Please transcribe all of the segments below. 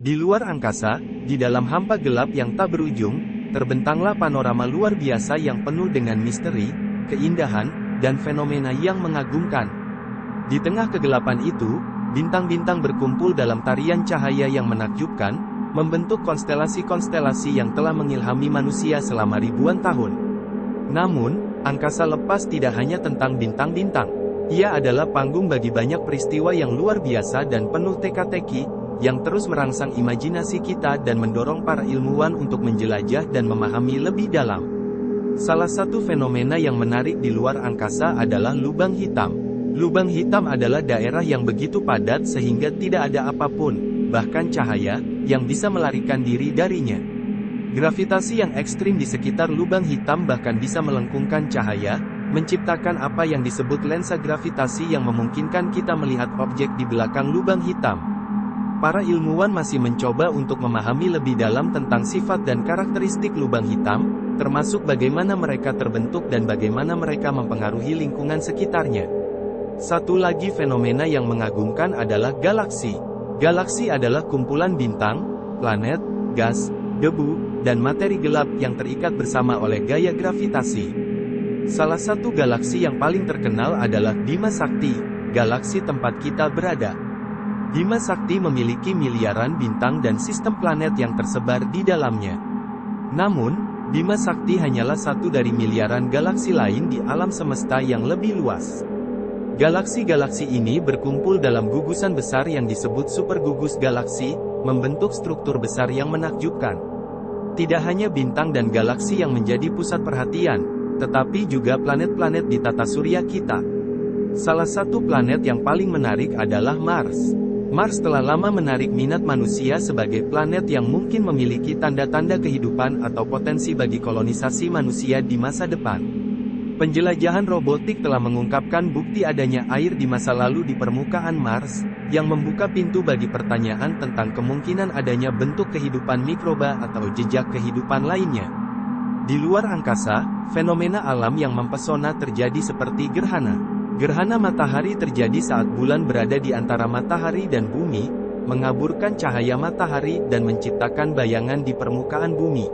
Di luar angkasa, di dalam hampa gelap yang tak berujung, terbentanglah panorama luar biasa yang penuh dengan misteri, keindahan, dan fenomena yang mengagumkan. Di tengah kegelapan itu, bintang-bintang berkumpul dalam tarian cahaya yang menakjubkan, membentuk konstelasi-konstelasi yang telah mengilhami manusia selama ribuan tahun. Namun, angkasa lepas tidak hanya tentang bintang-bintang. Ia adalah panggung bagi banyak peristiwa yang luar biasa dan penuh teka-teki, yang terus merangsang imajinasi kita dan mendorong para ilmuwan untuk menjelajah dan memahami lebih dalam. Salah satu fenomena yang menarik di luar angkasa adalah lubang hitam. Lubang hitam adalah daerah yang begitu padat sehingga tidak ada apapun, bahkan cahaya, yang bisa melarikan diri darinya. Gravitasi yang ekstrim di sekitar lubang hitam bahkan bisa melengkungkan cahaya, menciptakan apa yang disebut lensa gravitasi yang memungkinkan kita melihat objek di belakang lubang hitam. Para ilmuwan masih mencoba untuk memahami lebih dalam tentang sifat dan karakteristik lubang hitam, termasuk bagaimana mereka terbentuk dan bagaimana mereka mempengaruhi lingkungan sekitarnya. Satu lagi fenomena yang mengagumkan adalah galaksi. Galaksi adalah kumpulan bintang, planet, gas, debu, dan materi gelap yang terikat bersama oleh gaya gravitasi. Salah satu galaksi yang paling terkenal adalah Bima Sakti, galaksi tempat kita berada. Bima Sakti memiliki miliaran bintang dan sistem planet yang tersebar di dalamnya. Namun, Bima Sakti hanyalah satu dari miliaran galaksi lain di alam semesta yang lebih luas. Galaksi-galaksi ini berkumpul dalam gugusan besar yang disebut supergugus galaksi, membentuk struktur besar yang menakjubkan. Tidak hanya bintang dan galaksi yang menjadi pusat perhatian, tetapi juga planet-planet di tata surya kita. Salah satu planet yang paling menarik adalah Mars. Mars telah lama menarik minat manusia sebagai planet yang mungkin memiliki tanda-tanda kehidupan atau potensi bagi kolonisasi manusia di masa depan. Penjelajahan robotik telah mengungkapkan bukti adanya air di masa lalu di permukaan Mars, yang membuka pintu bagi pertanyaan tentang kemungkinan adanya bentuk kehidupan mikroba atau jejak kehidupan lainnya. Di luar angkasa, fenomena alam yang mempesona terjadi seperti gerhana. Gerhana matahari terjadi saat bulan berada di antara matahari dan bumi, mengaburkan cahaya matahari dan menciptakan bayangan di permukaan bumi.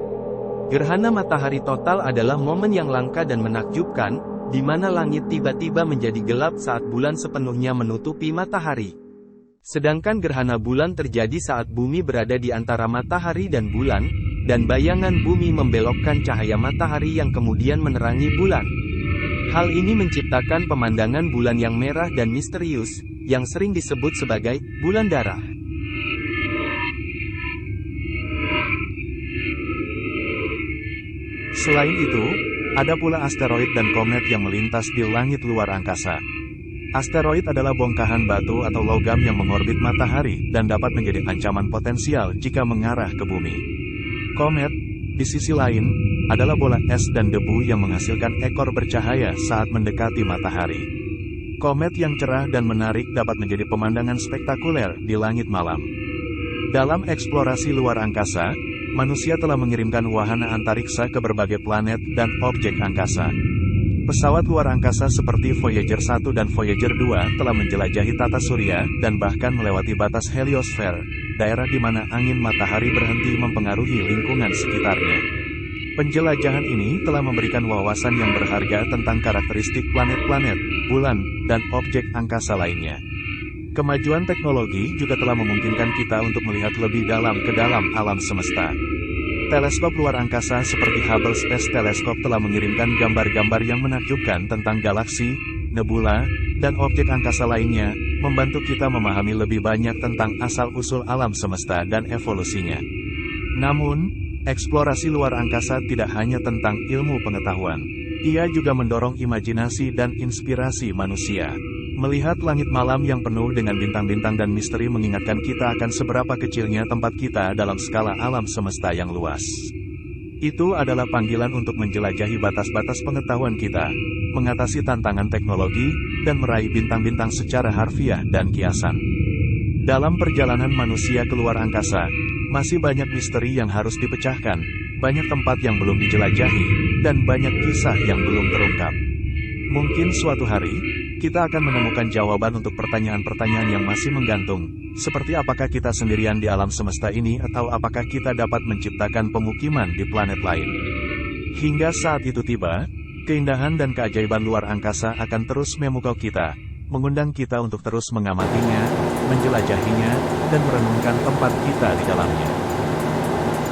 Gerhana matahari total adalah momen yang langka dan menakjubkan, di mana langit tiba-tiba menjadi gelap saat bulan sepenuhnya menutupi matahari. Sedangkan gerhana bulan terjadi saat bumi berada di antara matahari dan bulan, dan bayangan bumi membelokkan cahaya matahari yang kemudian menerangi bulan. Hal ini menciptakan pemandangan bulan yang merah dan misterius, yang sering disebut sebagai bulan darah. Selain itu, ada pula asteroid dan komet yang melintas di langit luar angkasa. Asteroid adalah bongkahan batu atau logam yang mengorbit matahari, dan dapat menjadi ancaman potensial jika mengarah ke bumi. Komet, di sisi lain, adalah bola es dan debu yang menghasilkan ekor bercahaya saat mendekati matahari. Komet yang cerah dan menarik dapat menjadi pemandangan spektakuler di langit malam. Dalam eksplorasi luar angkasa, manusia telah mengirimkan wahana antariksa ke berbagai planet dan objek angkasa. Pesawat luar angkasa seperti Voyager 1 dan Voyager 2 telah menjelajahi tata surya dan bahkan melewati batas heliosfer, daerah di mana angin matahari berhenti mempengaruhi lingkungan sekitarnya. Penjelajahan ini telah memberikan wawasan yang berharga tentang karakteristik planet-planet, bulan, dan objek angkasa lainnya. Kemajuan teknologi juga telah memungkinkan kita untuk melihat lebih dalam ke dalam alam semesta. Teleskop luar angkasa seperti Hubble Space Telescope telah mengirimkan gambar-gambar yang menakjubkan tentang galaksi, nebula, dan objek angkasa lainnya, membantu kita memahami lebih banyak tentang asal-usul alam semesta dan evolusinya. Namun, eksplorasi luar angkasa tidak hanya tentang ilmu pengetahuan. Ia juga mendorong imajinasi dan inspirasi manusia. Melihat langit malam yang penuh dengan bintang-bintang dan misteri mengingatkan kita akan seberapa kecilnya tempat kita dalam skala alam semesta yang luas. Itu adalah panggilan untuk menjelajahi batas-batas pengetahuan kita, mengatasi tantangan teknologi, dan meraih bintang-bintang secara harfiah dan kiasan. Dalam perjalanan manusia keluar angkasa, masih banyak misteri yang harus dipecahkan, banyak tempat yang belum dijelajahi, dan banyak kisah yang belum terungkap. Mungkin suatu hari, kita akan menemukan jawaban untuk pertanyaan-pertanyaan yang masih menggantung, seperti apakah kita sendirian di alam semesta ini atau apakah kita dapat menciptakan pemukiman di planet lain. Hingga saat itu tiba, keindahan dan keajaiban luar angkasa akan terus memukau kita, mengundang kita untuk terus mengamatinya, menjelajahinya, dan merenungkan tempat kita di dalamnya.